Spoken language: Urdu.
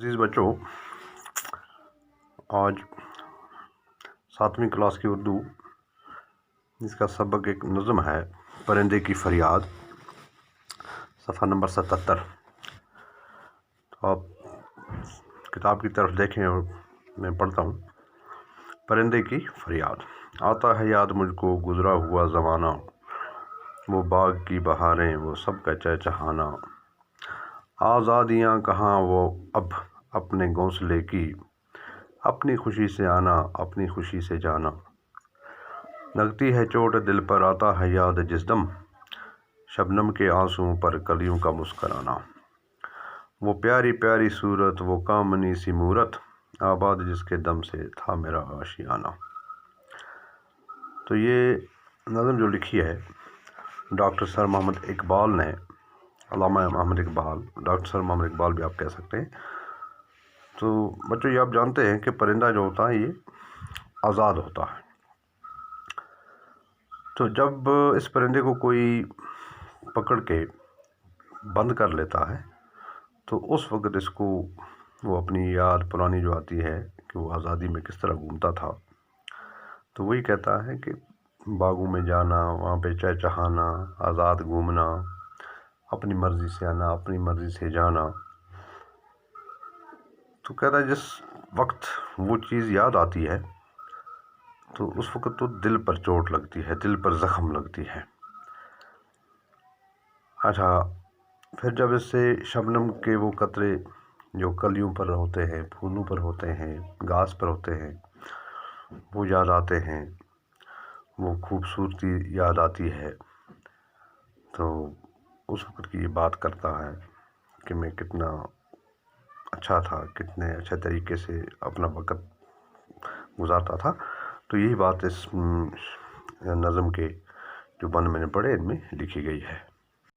عزیز بچوں، آج 7ویں کلاس کی اردو جس کا سبق ایک نظم ہے پرندے کی فریاد، صفحہ نمبر 77۔ تو آپ کتاب کی طرف دیکھیں اور میں پڑھتا ہوں۔ پرندے کی فریاد۔ آتا ہے یاد مجھ کو گزرا ہوا زمانہ، وہ باغ کی بہاریں، وہ سب کا چہچہانا، آزادیاں کہاں وہ اب اپنے گھونسلے کی، اپنی خوشی سے آنا اپنی خوشی سے جانا، لگتی ہے چوٹ دل پر آتا ہے یاد جس دم، شبنم کے آنسوؤں پر کلیوں کا مسکرانا، وہ پیاری پیاری صورت، وہ کامنی سی مورت، آباد جس کے دم سے تھا میرا آشیانہ۔ تو یہ نظم جو لکھی ہے ڈاکٹر سر محمد اقبال نے، علامہ محمد اقبال، ڈاکٹر سر محمد اقبال بھی آپ کہہ سکتے ہیں۔ تو بچوں، یہ آپ جانتے ہیں کہ پرندہ جو ہوتا ہے یہ آزاد ہوتا ہے۔ تو جب اس پرندے کو کوئی پکڑ کے بند کر لیتا ہے تو اس وقت اس کو وہ اپنی یاد پرانی جو آتی ہے کہ وہ آزادی میں کس طرح گھومتا تھا، تو وہی کہتا ہے کہ باغوں میں جانا، وہاں پہ چہچہانا، آزاد گھومنا، اپنی مرضی سے آنا اپنی مرضی سے جانا۔ تو کہتا ہے جس وقت وہ چیز یاد آتی ہے تو اس وقت تو دل پر چوٹ لگتی ہے، دل پر زخم لگتی ہے۔ اچھا، پھر جب اس سے شبنم کے وہ قطرے جو کلیوں پر ہوتے ہیں، پھولوں پر ہوتے ہیں، گھاس پر ہوتے ہیں، وہ یاد آتے ہیں، وہ خوبصورتی یاد آتی ہے، تو اس وقت کی یہ بات کرتا ہے کہ میں کتنا اچھا تھا، کتنے اچھے طریقے سے اپنا وقت گزارتا تھا۔ تو یہی بات اس نظم کے جو بند میں نے پڑھے ان میں لکھی گئی ہے۔